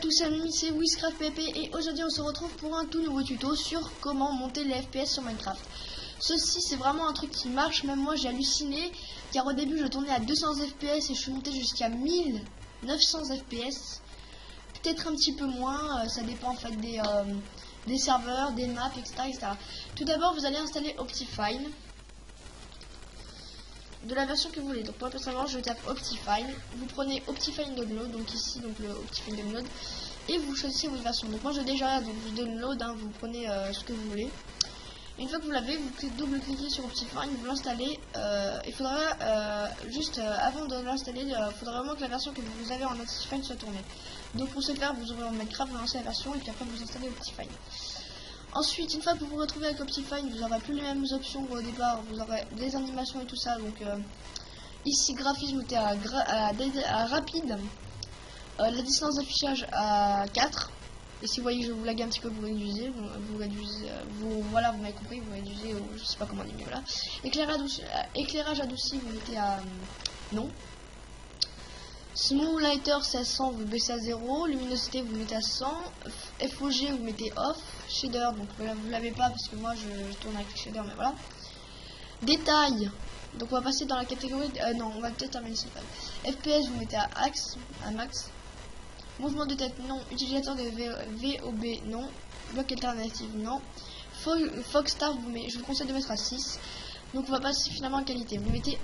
tous amis, c'est WizCraftPP et aujourd'hui on se retrouve pour un tout nouveau tuto sur comment monter les FPS sur Minecraft. Ceci c'est vraiment un truc qui marche, même moi j'ai halluciné car au début je tournais à 200 FPS et je suis monté jusqu'à 1900 FPS. Peut-être un petit peu moins, ça dépend en fait des serveurs, des maps, etc. Tout d'abord vous allez installer Optifine de la version que vous voulez. Donc moi personnellement je tape Optifine, vous prenez Optifine Download, donc ici donc le Optifine Download, et vous choisissez votre version. Donc moi j'ai déjà donc je download, hein, vous prenez ce que vous voulez. Et une fois que vous l'avez, vous double-cliquez sur Optifine, vous l'installez. Il faudra juste avant de l'installer, il faudra vraiment que la version que vous avez en Optifine soit tournée. Donc pour ce faire, vous ouvrez en Minecraft, vous lancez la version et puis après vous installez Optifine. Ensuite, une fois que vous vous retrouvez avec Optifine, vous n'aurez plus les mêmes options qu'au départ, vous aurez des animations et tout ça. Donc ici, graphisme, mettez à rapide, la distance d'affichage à 4. Et si vous voyez que je vous lag un petit peu, vous réduisez, voilà, vous m'avez compris, vous réduisez, je sais pas comment dire, mais voilà. Éclairage adouci, vous mettez à non. Smooth Lighter c'est à 100, vous baissez à 0. Luminosité vous mettez à 100. FOG vous mettez off. Shader, donc là vous l'avez pas parce que moi je tourne avec le shader, mais voilà. Détail, donc on va passer dans la catégorie non, on va peut-être terminer sur FPS, vous mettez à max. Mouvement de tête non. Utilisateur de VOB non. Bloc alternatif non. Fog Star je vous conseille de mettre à 6. Donc on va passer finalement à qualité, vous mettez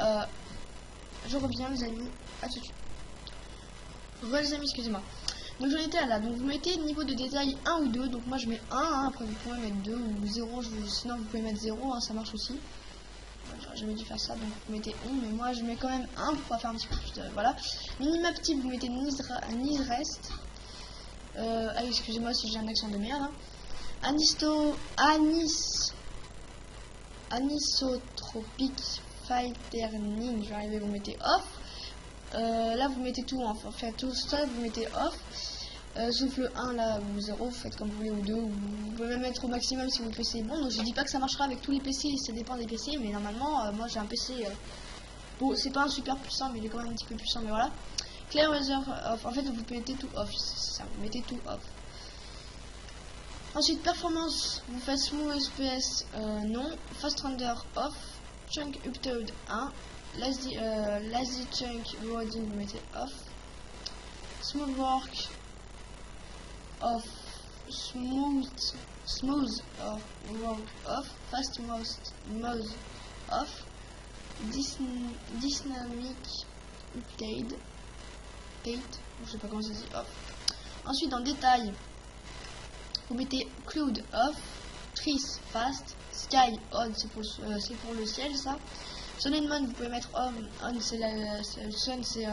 je reviens les amis, à tout de suite. Les amis, excusez-moi. Donc j'en étais là, donc vous mettez niveau de détail 1 ou 2, donc moi je mets 1, hein, après vous pouvez mettre 2 ou 0, sinon vous pouvez mettre 0, hein, ça marche aussi. J'aurais jamais dû faire ça, donc vous mettez 1, mais moi je mets quand même 1 pour pouvoir faire un petit peu plus de... Voilà. Minimap type, vous mettez Nice Rest. Excusez-moi si j'ai un accent de merde. Hein. Anisotropique Filterning, je vais arriver, vous mettez off. Là vous mettez tout, enfin tout ça vous mettez off, sauf le 1 là ou 0, vous faites comme vous voulez, ou 2, ou vous pouvez même mettre au maximum si votre PC est bon. Donc je dis pas que ça marchera avec tous les PC, ça dépend des PC, mais normalement moi j'ai un PC, bon c'est pas un super puissant mais il est quand même un petit peu puissant, mais voilà. Clear Weather off, en fait vous mettez tout off, c'est ça, vous mettez tout off. Ensuite performance, vous faites Smooth FPS non, Fast Render off, Chunk Upload 1, Lazy Chunk Loading vous mettez off. Smooth Work off. Smooth Work off. Fast Mode off. Dynamic Update, je sais pas comment ça se dit, off. Ensuite dans détail vous mettez Cloud off. Trees fast. Sky on, c'est pour le ciel ça. Sun and Moon vous pouvez mettre on c'est sun c'est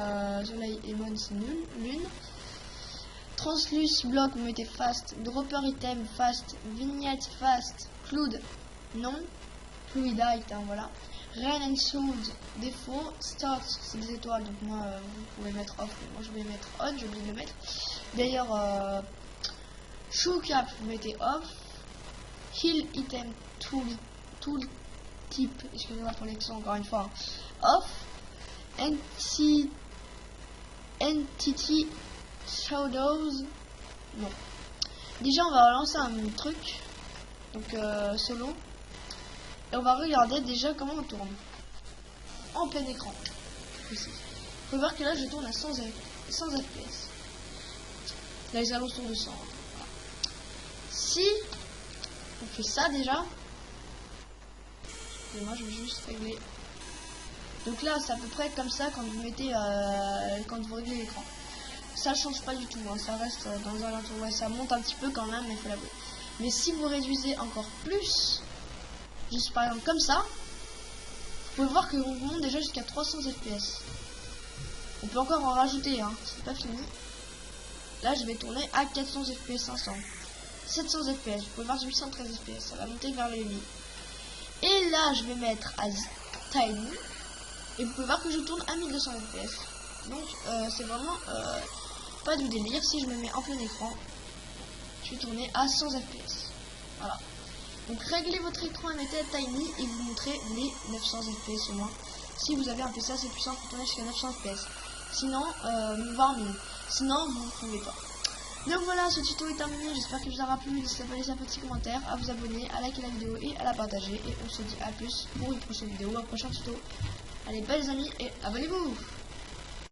soleil et moon c'est lune. Transluce block vous mettez fast. Dropper item fast. Vignette fast. Cloud non. Fluidite hein, voilà. Rain and Sound défaut. Start c'est des étoiles donc moi vous pouvez mettre off, mais moi je vais mettre on, j'ai oublié de le mettre. D'ailleurs shoe cap vous mettez off. Heal item tool type, excusez-moi pour l'accent encore une fois, off. Entity shadows non. Déjà on va lancer un truc donc solo et on va regarder déjà comment on tourne en plein écran ici. Faut voir que là je tourne à 100 fps, là les alentours de 100. Voilà. Si on fait ça déjà, moi je vais juste régler. Donc là c'est à peu près comme ça quand vous mettez quand vous réglez l'écran. Ça change pas du tout, hein, ça reste dans un entour, ouais, ça monte un petit peu quand même, mais il faut l'avouer. Mais si vous réduisez encore plus, juste par exemple comme ça, vous pouvez voir que on monte déjà jusqu'à 300 fps. On peut encore en rajouter, hein, c'est pas fini. Là je vais tourner à 400 fps, 500, 700 fps, vous pouvez voir 813 fps, ça va monter vers les 1000. Et là je vais mettre à tiny et vous pouvez voir que je tourne à 1200 fps. Donc c'est vraiment pas du délire. Si je me mets en plein écran, je vais tourner à 100 fps. Voilà. Donc réglez votre écran et mettez à tiny et vous montrez les 900 fps au moins. Si vous avez un PC assez puissant pour tourner jusqu'à 900 fps. Sinon, voire 1000. Sinon vous ne pouvez pas. Donc voilà, ce tuto est terminé, j'espère qu'il vous aura plu. N'hésitez pas à laisser un petit commentaire, à vous abonner, à liker la vidéo et à la partager. Et on se dit à plus pour une prochaine vidéo, un prochain tuto. Allez, bye les amis et abonnez-vous.